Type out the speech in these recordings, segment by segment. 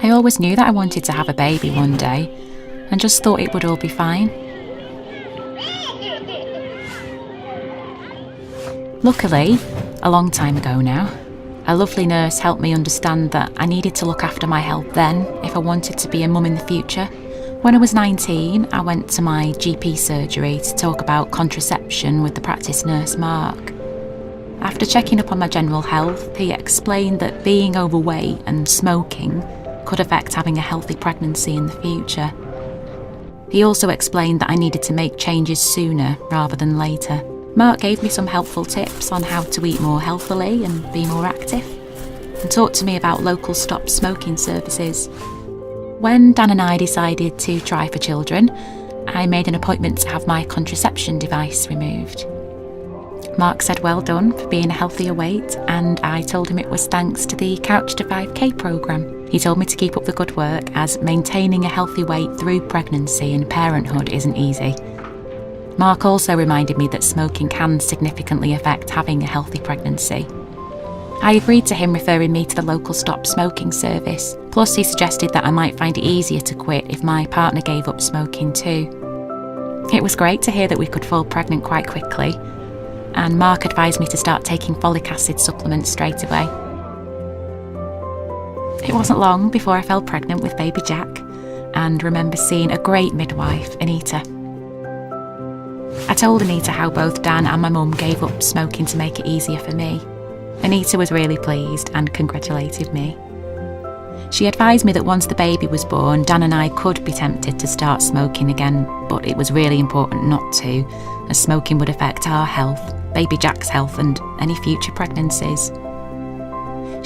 I always knew that I wanted to have a baby one day and just thought it would all be fine. Luckily, a long time ago now, a lovely nurse helped me understand that I needed to look after my health then if I wanted to be a mum in the future. When I was 19, I went to my GP surgery to talk about contraception with the practice nurse Mark. After checking up on my general health, he explained that being overweight and smoking could affect having a healthy pregnancy in the future. He also explained that I needed to make changes sooner rather than later. Mark gave me some helpful tips on how to eat more healthily and be more active, and talked to me about local stop smoking services. When Dan and I decided to try for children, I made an appointment to have my contraception device removed. Mark said well done for being a healthier weight, and I told him it was thanks to the Couch to 5K programme. He told me to keep up the good work, as maintaining a healthy weight through pregnancy and parenthood isn't easy. Mark also reminded me that smoking can significantly affect having a healthy pregnancy. I agreed to him referring me to the local stop smoking service, plus he suggested that I might find it easier to quit if my partner gave up smoking too. It was great to hear that we could fall pregnant quite quickly, and Mark advised me to start taking folic acid supplements straight away. It wasn't long before I fell pregnant with baby Jack, and remember seeing a great midwife, Anita. I told Anita how both Dan and my mum gave up smoking to make it easier for me. Anita was really pleased and congratulated me. She advised me that once the baby was born, Dan and I could be tempted to start smoking again, but it was really important not to, as smoking would affect our health, baby Jack's health, and any future pregnancies.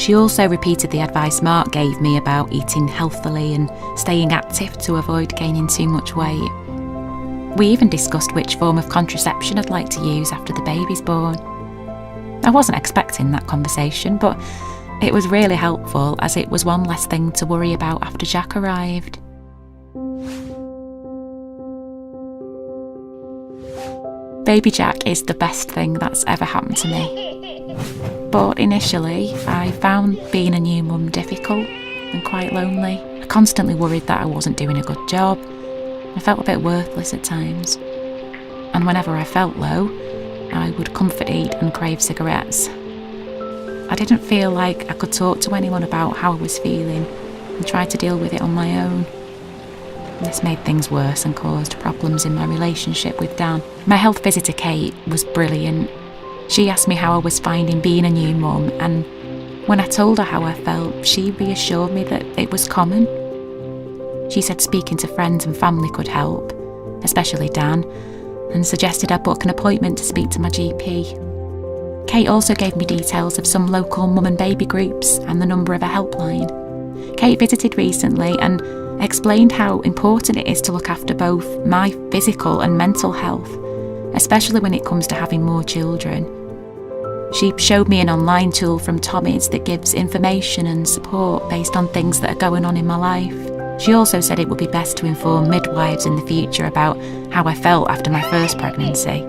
She also repeated the advice Mark gave me about eating healthily and staying active to avoid gaining too much weight. We even discussed which form of contraception I'd like to use after the baby's born. I wasn't expecting that conversation, but it was really helpful, as it was one less thing to worry about after Jack arrived. Baby Jack is the best thing that's ever happened to me. But initially, I found being a new mum difficult and quite lonely. I constantly worried that I wasn't doing a good job. I felt a bit worthless at times. And whenever I felt low, I would comfort eat and crave cigarettes. I didn't feel like I could talk to anyone about how I was feeling and tried to deal with it on my own. This made things worse and caused problems in my relationship with Dan. My health visitor Kate was brilliant. She asked me how I was finding being a new mum, and when I told her how I felt, she reassured me that it was common. She said speaking to friends and family could help, especially Dan, and suggested I book an appointment to speak to my GP. Kate also gave me details of some local mum and baby groups and the number of a helpline. Kate visited recently and explained how important it is to look after both my physical and mental health, especially when it comes to having more children. She showed me an online tool from Tommy's that gives information and support based on things that are going on in my life. She also said it would be best to inform midwives in the future about how I felt after my first pregnancy.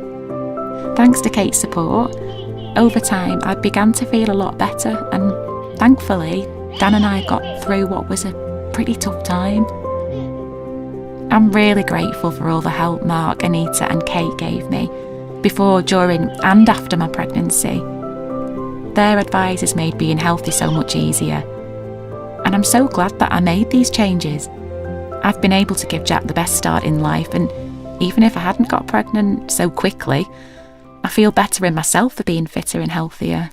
Thanks to Kate's support, over time I began to feel a lot better, and thankfully Dan and I got through what was a pretty tough time. I'm really grateful for all the help Mark, Anita and Kate gave me before, during and after my pregnancy. Their advice has made being healthy so much easier. And I'm so glad that I made these changes. I've been able to give Jack the best start in life, and even if I hadn't got pregnant so quickly, I feel better in myself for being fitter and healthier.